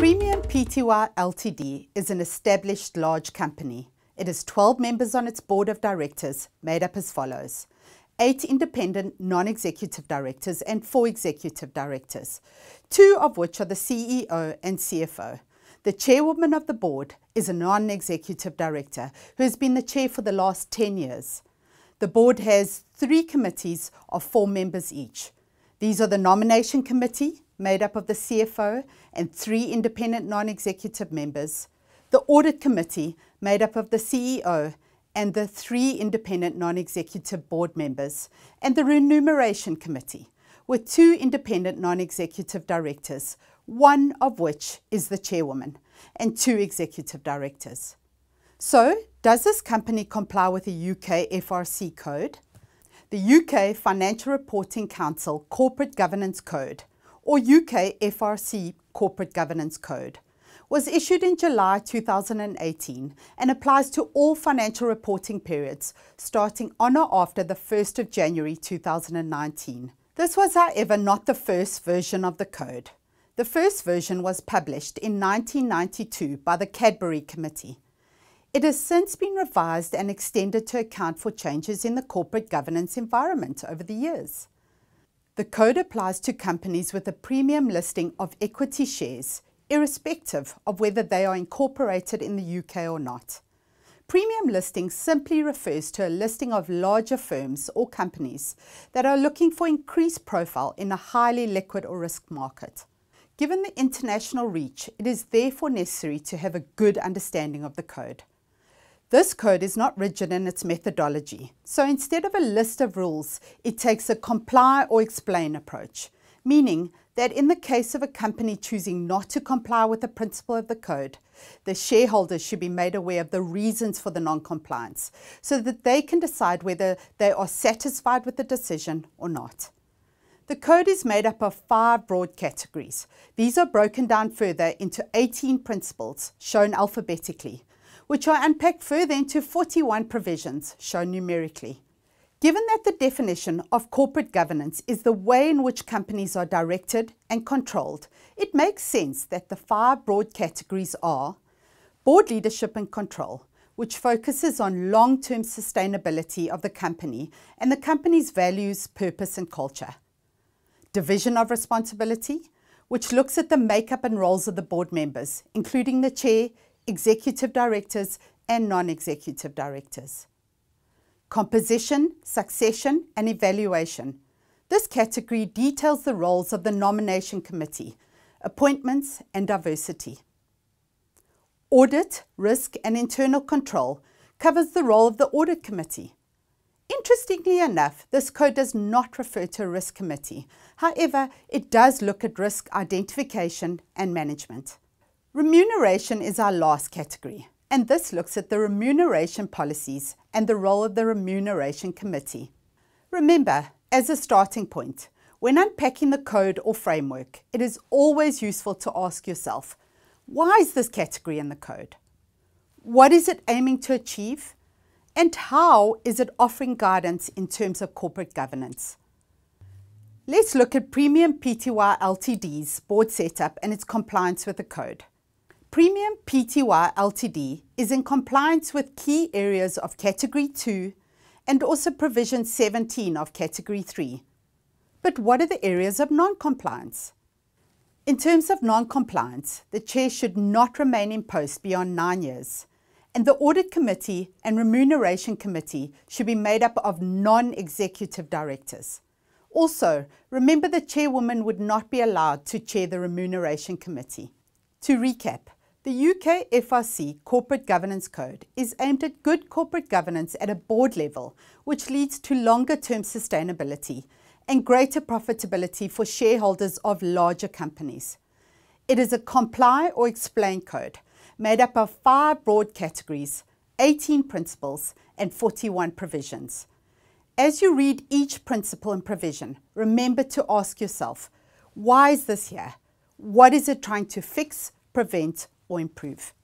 Premium Pty Ltd is an established large company. It has 12 members on its board of directors, made up as follows: 8 independent non-executive directors and 4 executive directors, 2 of which are the CEO and CFO. The chairwoman of the board is a non-executive director who has been the chair for the last 10 years. The board has 3 committees of 4 members each. These are the nomination committee, made up of the CFO and 3 independent non-executive members, the audit committee, made up of the CEO and the 3 independent non-executive board members, and the remuneration committee, with 2 independent non-executive directors, one of which is the chairwoman, and 2 executive directors. So, does this company comply with the UK FRC code? The UK Financial Reporting Council Corporate Governance Code, or UK FRC Corporate Governance Code, was issued in July 2018 and applies to all financial reporting periods starting on or after the 1st of January 2019. This was, however, not the first version of the code. The first version was published in 1992 by the Cadbury Committee. It has since been revised and extended to account for changes in the corporate governance environment over the years. The code applies to companies with a premium listing of equity shares, irrespective of whether they are incorporated in the UK or not. Premium listing simply refers to a listing of larger firms or companies that are looking for increased profile in a highly liquid or risk market. Given the international reach, it is therefore necessary to have a good understanding of the code. This code is not rigid in its methodology, so instead of a list of rules, it takes a comply or explain approach, meaning that in the case of a company choosing not to comply with the principle of the code, the shareholders should be made aware of the reasons for the non-compliance so that they can decide whether they are satisfied with the decision or not. The code is made up of 5 broad categories. These are broken down further into 18 principles, shown alphabetically, which are unpacked further into 41 provisions, shown numerically. Given that the definition of corporate governance is the way in which companies are directed and controlled, it makes sense that the 5 broad categories are: board leadership and control, which focuses on long-term sustainability of the company and the company's values, purpose and culture; division of responsibility, which looks at the makeup and roles of the board members, including the chair, executive directors and non-executive directors; composition, succession and evaluation. This category details the roles of the nomination committee, appointments and diversity. Audit, risk and internal control covers the role of the audit committee. Interestingly enough, this code does not refer to a risk committee. However, it does look at risk identification and management. Remuneration is our last category, and this looks at the remuneration policies and the role of the remuneration committee. Remember, as a starting point, when unpacking the code or framework, it is always useful to ask yourself, why is this category in the code? What is it aiming to achieve? And how is it offering guidance in terms of corporate governance? Let's look at Premium Pty Ltd's board setup and its compliance with the code. Premium Pty Ltd is in compliance with key areas of Category 2 and also Provision 17 of Category 3. But what are the areas of non-compliance? In terms of non-compliance, the chair should not remain in post beyond 9 years, and the Audit Committee and Remuneration Committee should be made up of non-executive directors. Also, remember the chairwoman would not be allowed to chair the Remuneration Committee. To recap, the UK FRC Corporate Governance Code is aimed at good corporate governance at a board level, which leads to longer-term sustainability and greater profitability for shareholders of larger companies. It is a comply or explain code made up of 5 broad categories, 18 principles and 41 provisions. As you read each principle and provision, remember to ask yourself, why is this here? What is it trying to fix, prevent or improve?